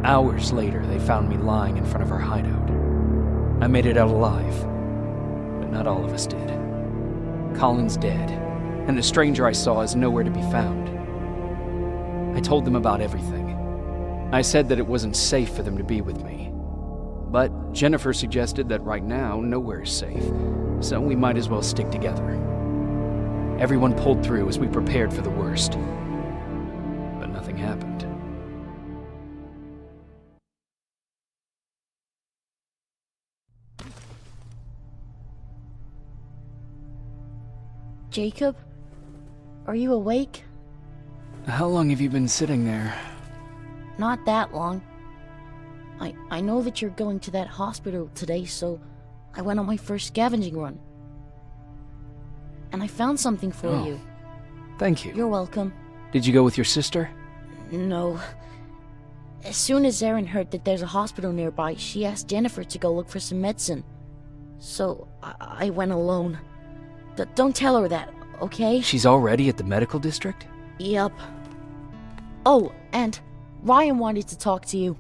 Hours later, they found me lying in front of our hideout. I made it out alive, but not all of us did. Colin's dead, and the stranger I saw is nowhere to be found. I told them about everything. I said that it wasn't safe for them to be with me. But Jennifer suggested that right now, nowhere is safe, so we might as well stick together. Everyone pulled through as we prepared for the worst, but nothing happened. Jacob? Are you awake? How long have you been sitting there? Not that long. I know that you're going to that hospital today, so I went on my first scavenging run. And I found something for you. Thank you. You're welcome. Did you go with your sister? No. As soon as Erin heard that there's a hospital nearby, she asked Jennifer to go look for some medicine. So I went alone. Don't tell her that, okay? She's already at the medical district? Yup. Oh, and Ryan wanted to talk to you.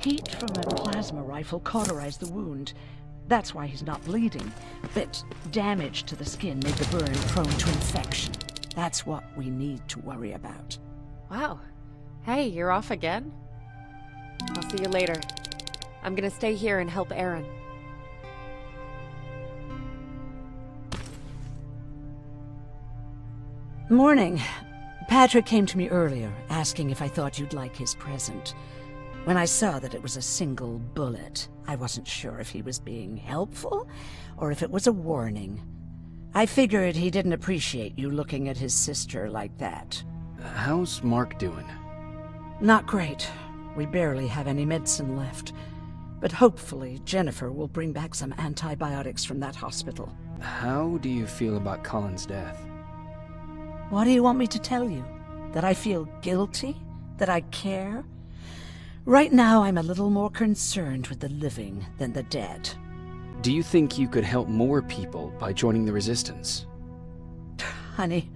Heat from a plasma rifle cauterized the wound. That's why he's not bleeding. But damage to the skin made the burn prone to infection. That's what we need to worry about. Wow. Hey, you're off again? I'll see you later. I'm gonna stay here and help Erin. Morning. Patrick came to me earlier, asking if I thought you'd like his present. When I saw that it was a single bullet, I wasn't sure if he was being helpful or if it was a warning. I figured he didn't appreciate you looking at his sister like that. How's Mark doing? Not great. We barely have any medicine left. But hopefully Jennifer will bring back some antibiotics from that hospital. How do you feel about Colin's death? What do you want me to tell you? That I feel guilty? That I care? Right now, I'm a little more concerned with the living than the dead. Do you think you could help more people by joining the Resistance? Honey,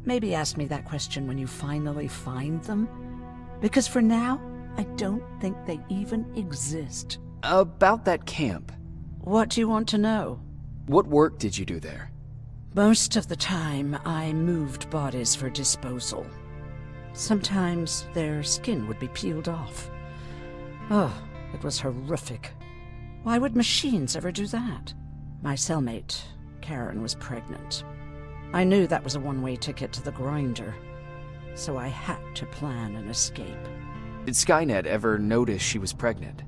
maybe ask me that question when you finally find them. Because for now, I don't think they even exist. About that camp. What do you want to know? What work did you do there? Most of the time, I moved bodies for disposal. Sometimes their skin would be peeled off. Oh, it was horrific. Why would machines ever do that? My cellmate, Karen, was pregnant. I knew that was a one-way ticket to the grinder, so I had to plan an escape. Did Skynet ever notice she was pregnant?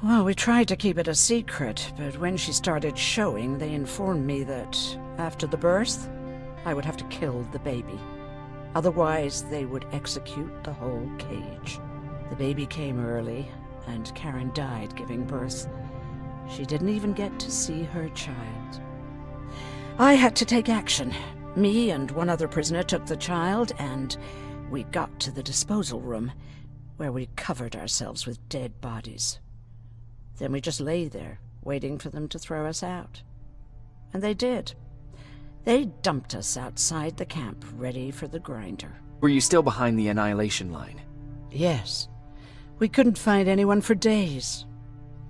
Well, we tried to keep it a secret, but when she started showing, they informed me that after the birth, I would have to kill the baby. Otherwise, they would execute the whole cage. The baby came early, and Karen died giving birth. She didn't even get to see her child. I had to take action. Me and one other prisoner took the child, and we got to the disposal room, where we covered ourselves with dead bodies. Then we just lay there, waiting for them to throw us out. And they did. They dumped us outside the camp, ready for the grinder. Were you still behind the annihilation line? Yes. We couldn't find anyone for days.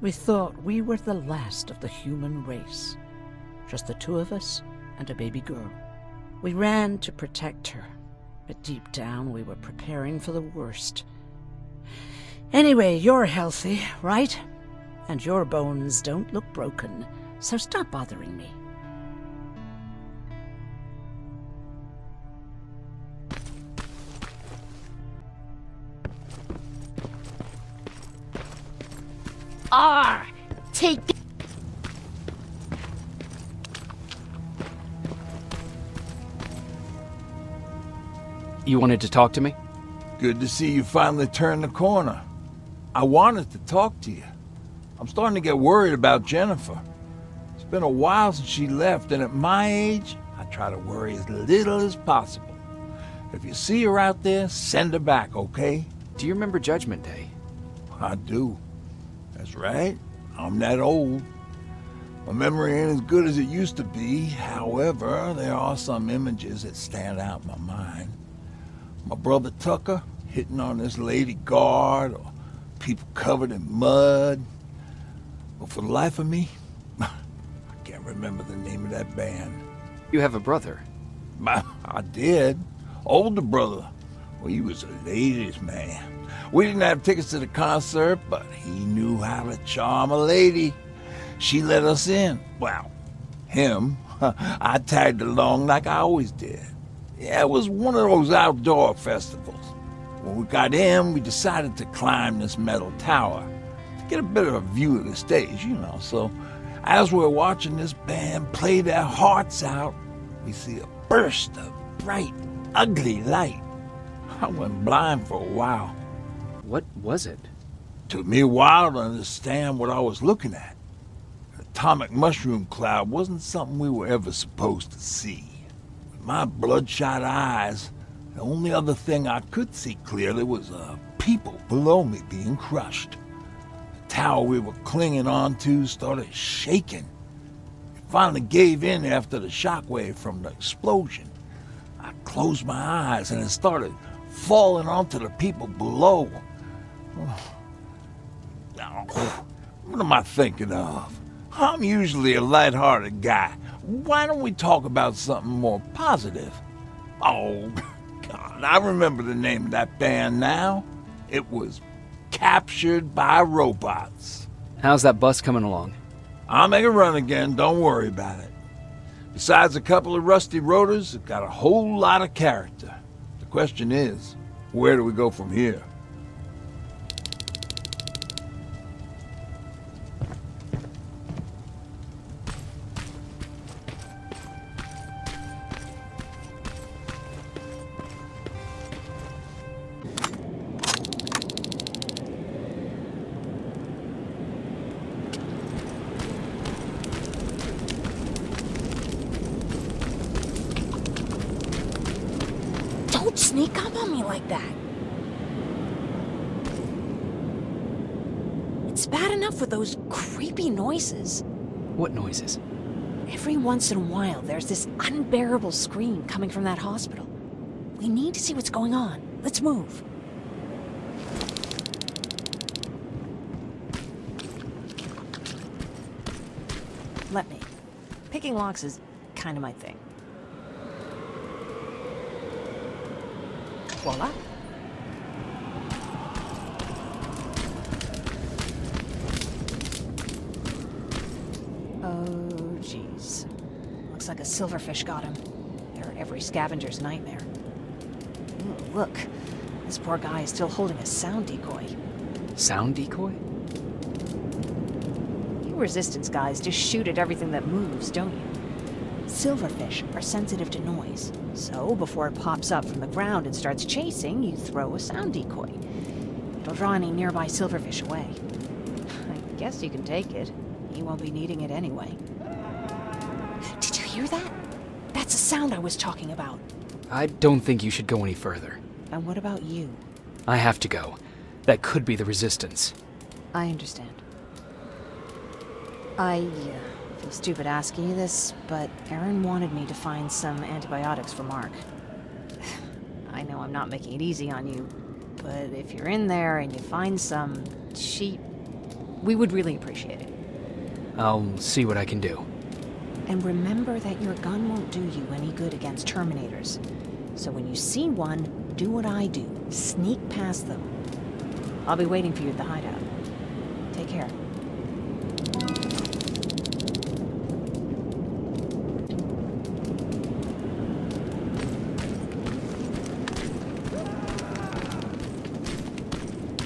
We thought we were the last of the human race. Just the two of us and a baby girl. We ran to protect her, but deep down we were preparing for the worst. Anyway, you're healthy, right? And your bones don't look broken, so stop bothering me. Take You wanted to talk to me? Good to see you finally turned the corner. I wanted to talk to you. I'm starting to get worried about Jennifer. It's been a while since she left, and at my age, I try to worry as little as possible. If you see her out there, send her back, okay? Do you remember Judgment Day? I do. That's right. I'm that old. My memory ain't as good as it used to be. However, there are some images that stand out in my mind. My brother Tucker hitting on this lady guard, or people covered in mud. But for the life of me, I can't remember the name of that band. You have a brother. I did. Older brother. Well, he was a ladies' man. We didn't have tickets to the concert, but he knew how to charm a lady. She let us in. Well, him. I tagged along like I always did. Yeah, it was one of those outdoor festivals. When we got in, we decided to climb this metal tower to get a bit of a view of the stage, you know. So as we're watching this band play their hearts out, we see a burst of bright, ugly light. I went blind for a while. What was it? Took me a while to understand what I was looking at. An atomic mushroom cloud wasn't something we were ever supposed to see. With my bloodshot eyes, the only other thing I could see clearly was people below me being crushed. The tower we were clinging onto started shaking. It finally gave in after the shockwave from the explosion. I closed my eyes and it started falling onto the people below. What am I thinking of? I'm usually a lighthearted guy. Why don't we talk about something more positive? Oh, God, I remember the name of that band now. It was Captured by Robots. How's that bus coming along? I'll make a run again, don't worry about it. Besides a couple of rusty rotors, it got a whole lot of character. The question is, where do we go from here? Don't sneak up on me like that. It's bad enough with those creepy noises. What noises? Every once in a while, there's this unbearable scream coming from that hospital. We need to see what's going on. Let's move. Let me. Picking locks is kind of my thing. Voila. Oh, jeez. Looks like a silverfish got him. They're every scavenger's nightmare. Ooh, look. This poor guy is still holding a sound decoy. Sound decoy? You resistance guys just shoot at everything that moves, don't you? Silverfish are sensitive to noise, so before it pops up from the ground and starts chasing, you throw a sound decoy. It'll draw any nearby silverfish away. I guess you can take it. He won't be needing it anyway. Did you hear that? That's the sound I was talking about. I don't think you should go any further. And what about you? I have to go. That could be the resistance. I understand. I feel stupid asking you this, but Aaron wanted me to find some antibiotics for Mark. I know I'm not making it easy on you, but if you're in there and you find some, we would really appreciate it. I'll see what I can do. And remember that your gun won't do you any good against Terminators. So when you see one, do what I do. Sneak past them. I'll be waiting for you at the hideout. Take care.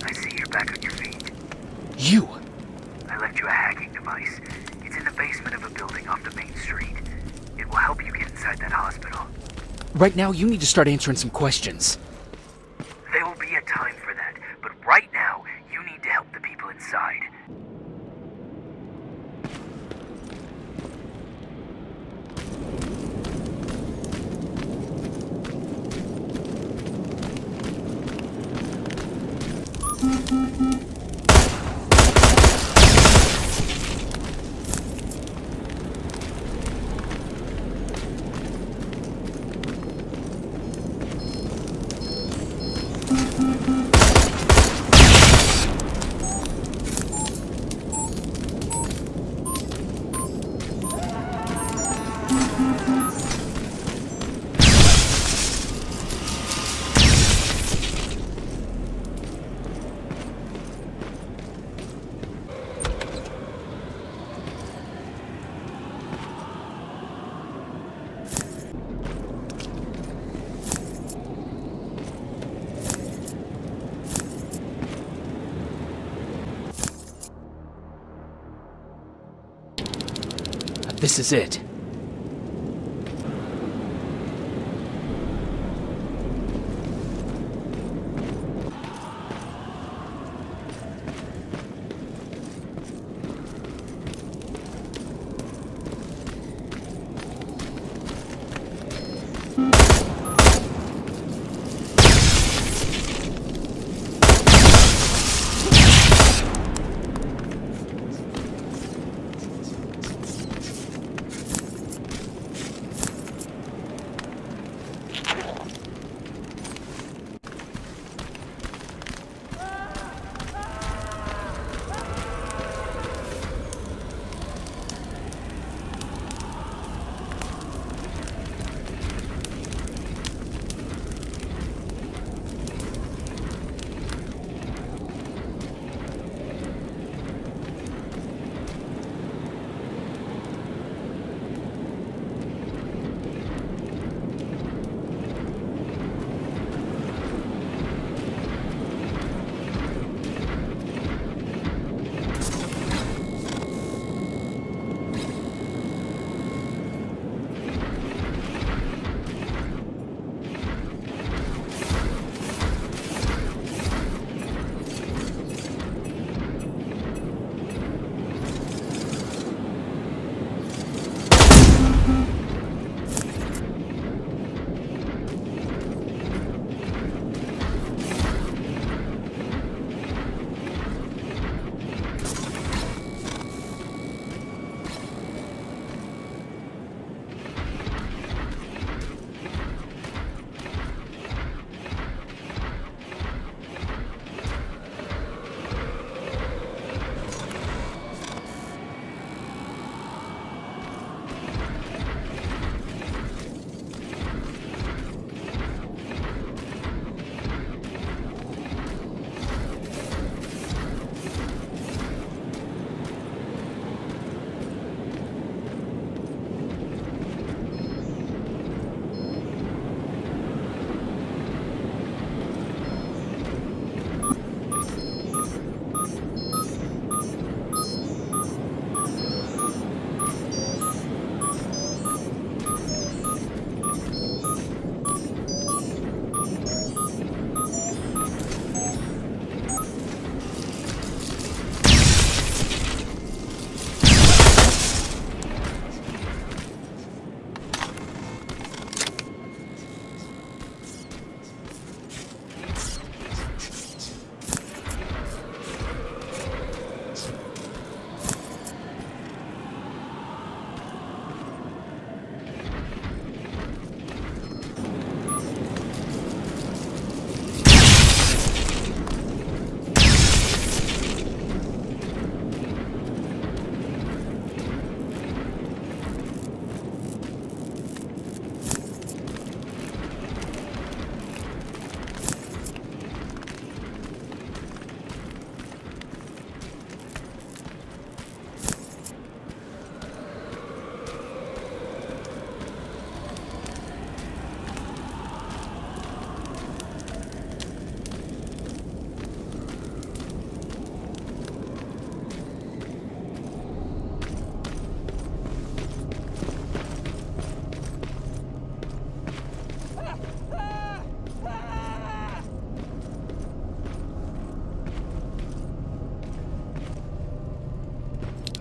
I see you're back on your feet. You! I left you a hacking device. It's in the basement of a building off the main street. It will help you get inside that hospital. Right now, you need to start answering some questions. There will be a time for that, but right now, you need to help the people inside. This is it.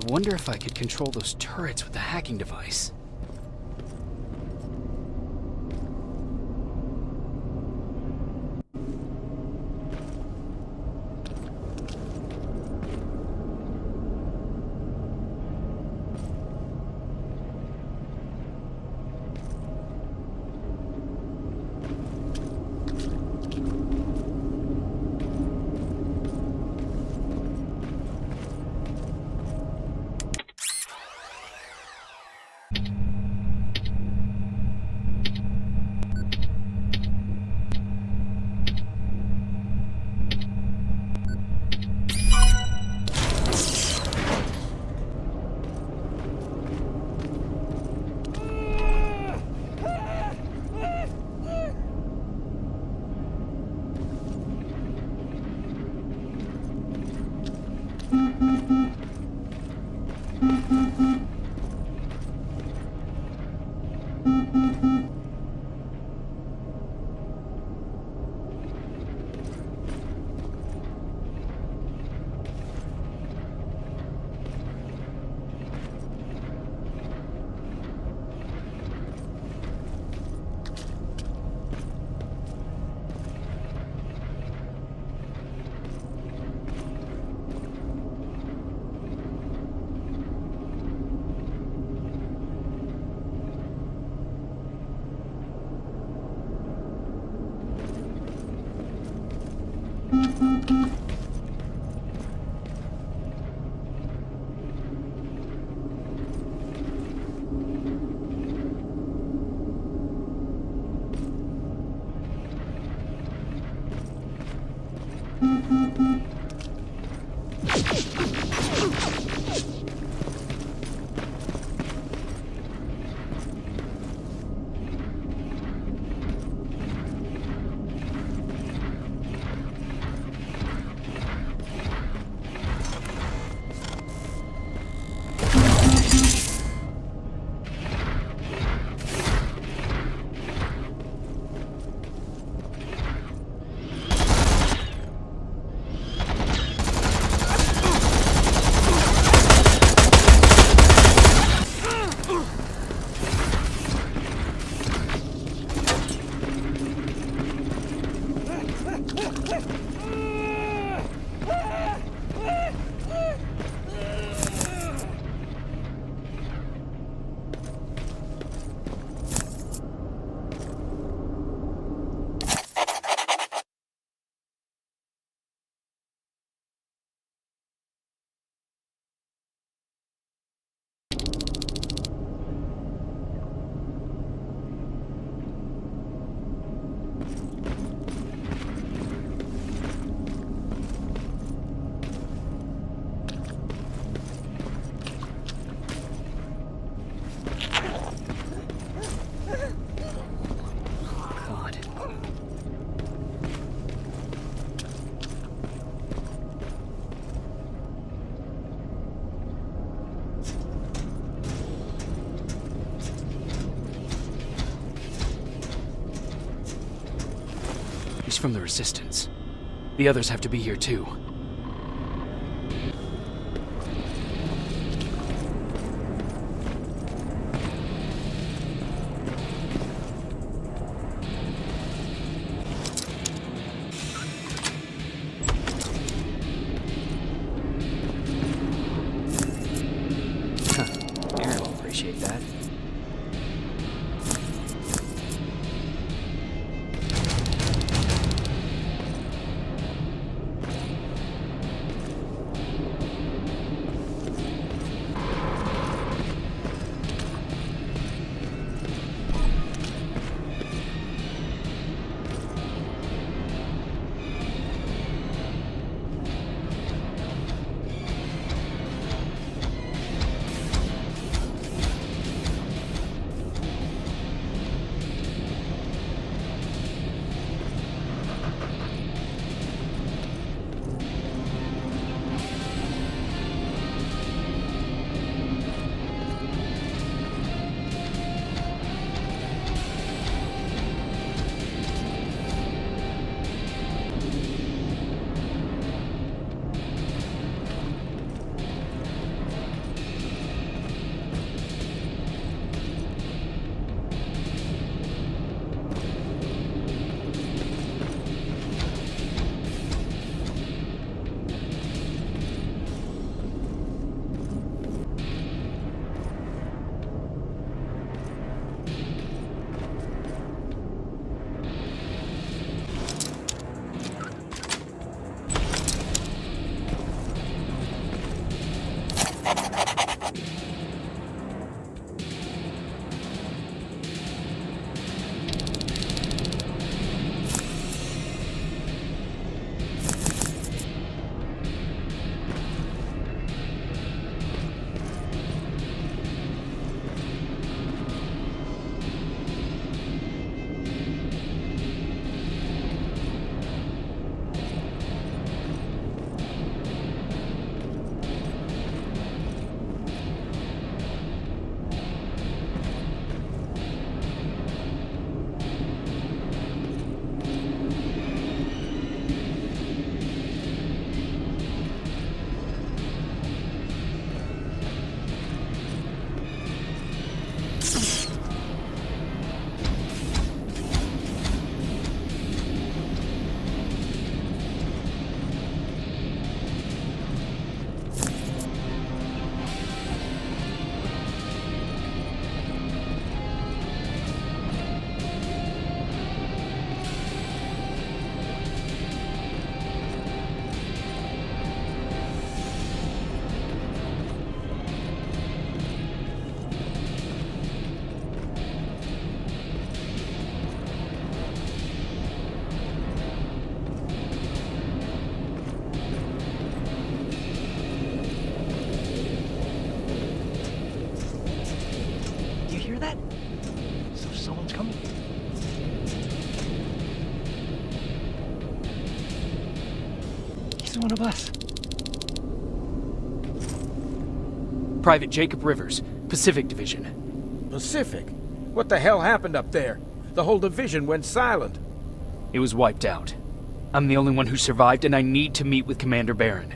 I wonder if I could control those turrets with the hacking device. God. He's from the Resistance. The others have to be here too. Aaron will appreciate that. One of us. Private Jacob Rivers, Pacific Division. Pacific? What the hell happened up there? The whole division went silent. It was wiped out. I'm the only one who survived, and I need to meet with Commander Baron.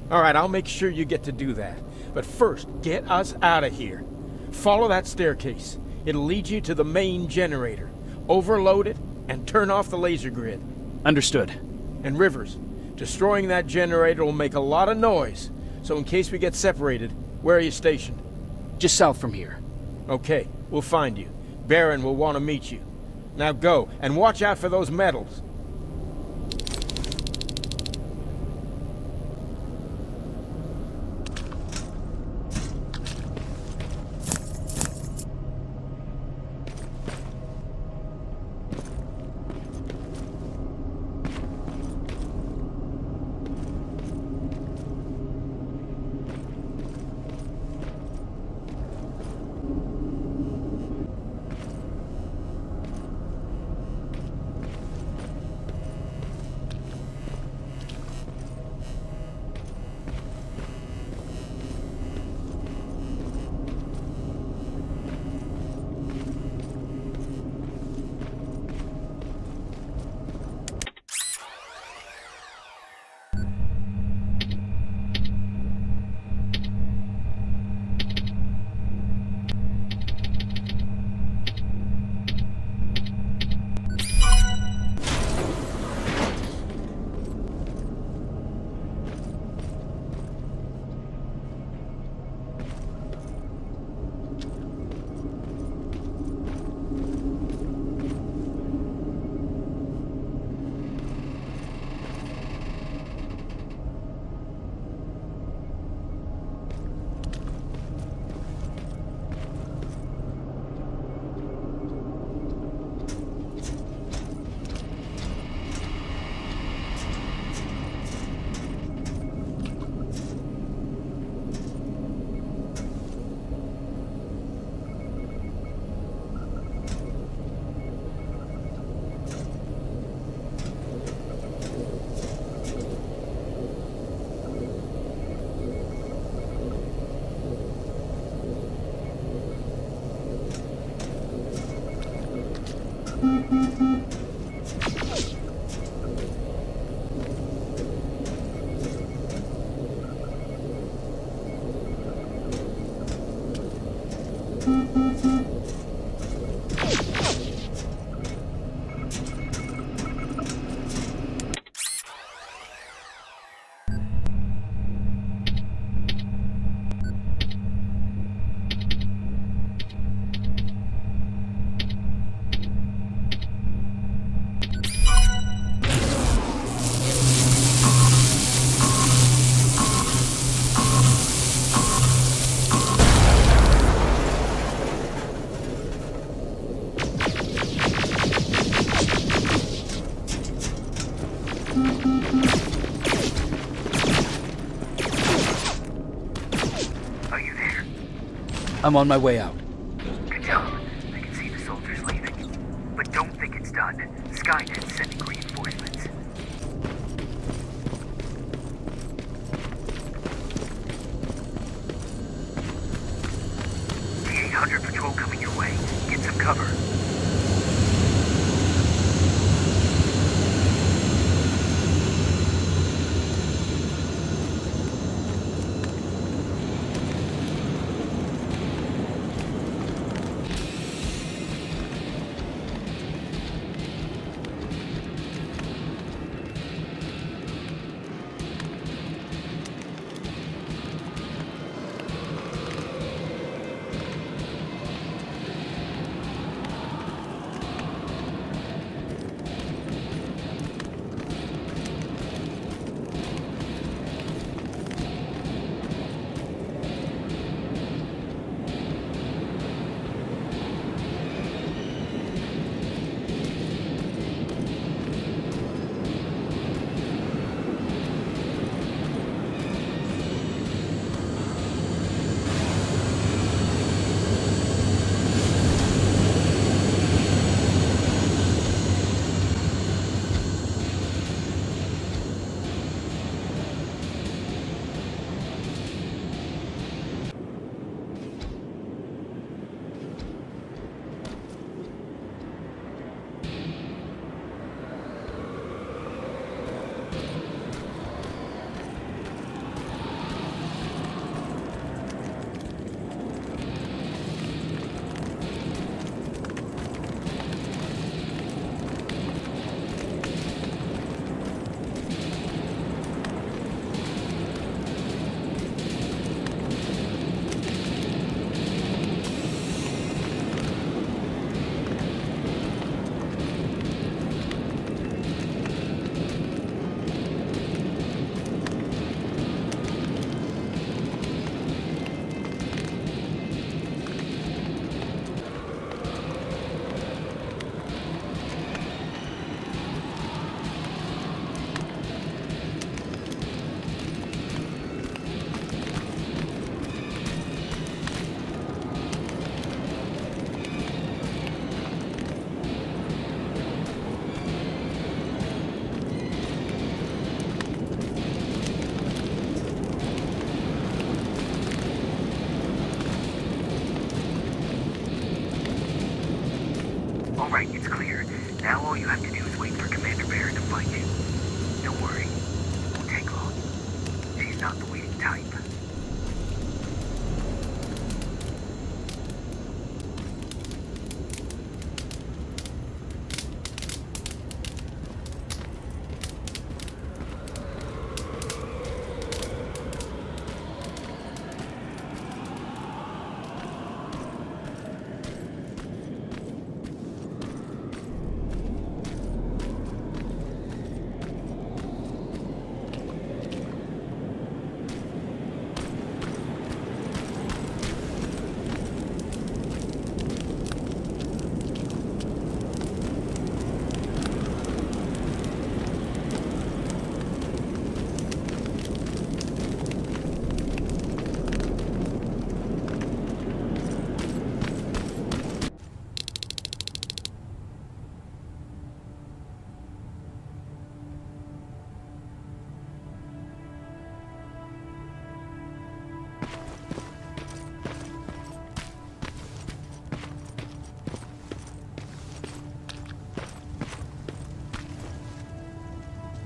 All right, I'll make sure you get to do that. But first, get us out of here. Follow that staircase. It'll lead you to the main generator. Overload it and turn off the laser grid. Understood. And Rivers, destroying that generator will make a lot of noise. So in case we get separated, where are you stationed? Just south from here. Okay, we'll find you. Baron will want to meet you. Now go, and watch out for those medals. I'm on my way out. Good job. I can see the soldiers leaving. But don't think it's done. Skynet's sending reinforcements. The 800 patrol coming your way. Get some cover.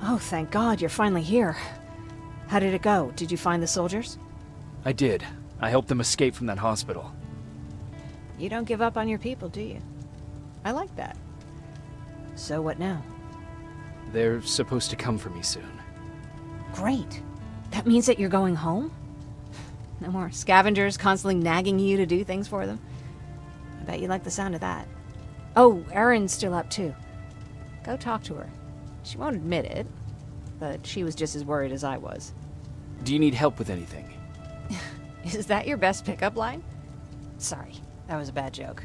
Oh, thank God, you're finally here. How did it go? Did you find the soldiers? I did. I helped them escape from that hospital. You don't give up on your people, do you? I like that. So what now? They're supposed to come for me soon. Great. That means that you're going home? No more scavengers constantly nagging you to do things for them? I bet you like the sound of that. Oh, Erin's still up too. Go talk to her. She won't admit it, but she was just as worried as I was. Do you need help with anything? Is that your best pickup line? Sorry, that was a bad joke.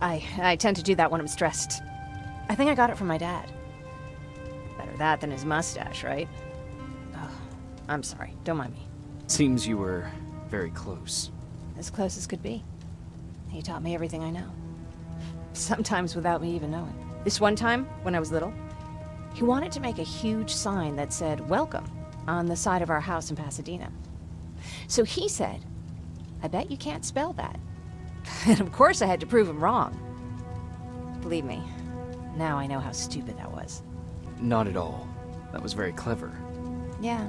I tend to do that when I'm stressed. I think I got it from my dad. Better that than his mustache, right? Oh, I'm sorry, don't mind me. Seems you were very close. As close as could be. He taught me everything I know. Sometimes without me even knowing. This one time, when I was little, he wanted to make a huge sign that said, "Welcome," on the side of our house in Pasadena. So he said, "I bet you can't spell that." And of course I had to prove him wrong. Believe me, now I know how stupid that was. Not at all. That was very clever. Yeah,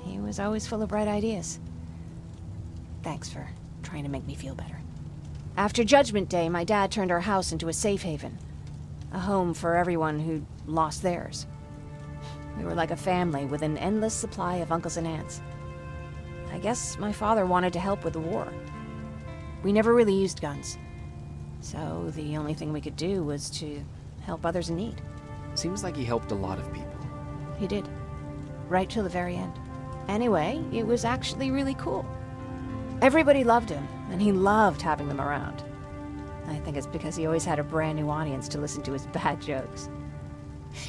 he was always full of bright ideas. Thanks for trying to make me feel better. After Judgment Day, my dad turned our house into a safe haven. A home for everyone who'd lost theirs. We were like a family with an endless supply of uncles and aunts. I guess my father wanted to help with the war. We never really used guns. So the only thing we could do was to help others in need. Seems like he helped a lot of people. He did. Right till the very end. Anyway, it was actually really cool. Everybody loved him, and he loved having them around. I think it's because he always had a brand new audience to listen to his bad jokes.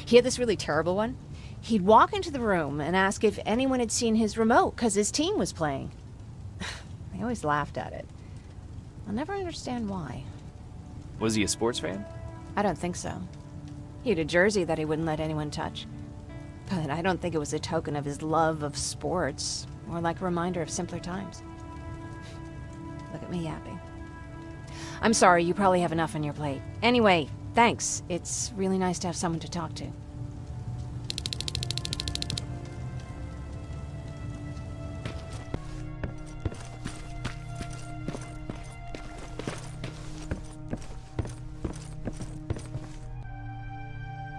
He had this really terrible one. He'd walk into the room and ask if anyone had seen his remote because his team was playing. I always laughed at it. I'll never understand why. Was he a sports fan? I don't think so. He had a jersey that he wouldn't let anyone touch. But I don't think it was a token of his love of sports, or like a reminder of simpler times. Look at me yapping. I'm sorry, you probably have enough on your plate. Anyway, thanks. It's really nice to have someone to talk to.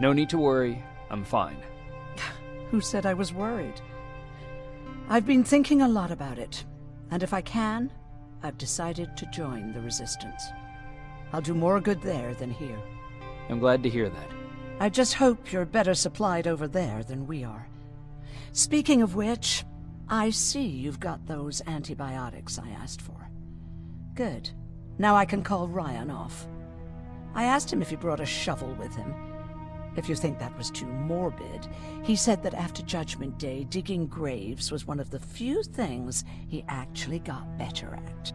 No need to worry. I'm fine. Who said I was worried? I've been thinking a lot about it, and if I can, I've decided to join the resistance. I'll do more good there than here. I'm glad to hear that. I just hope you're better supplied over there than we are. Speaking of which, I see you've got those antibiotics I asked for. Good. Now I can call Ryan off. I asked him if he brought a shovel with him. If you think that was too morbid, he said that after Judgment Day, digging graves was one of the few things he actually got better at.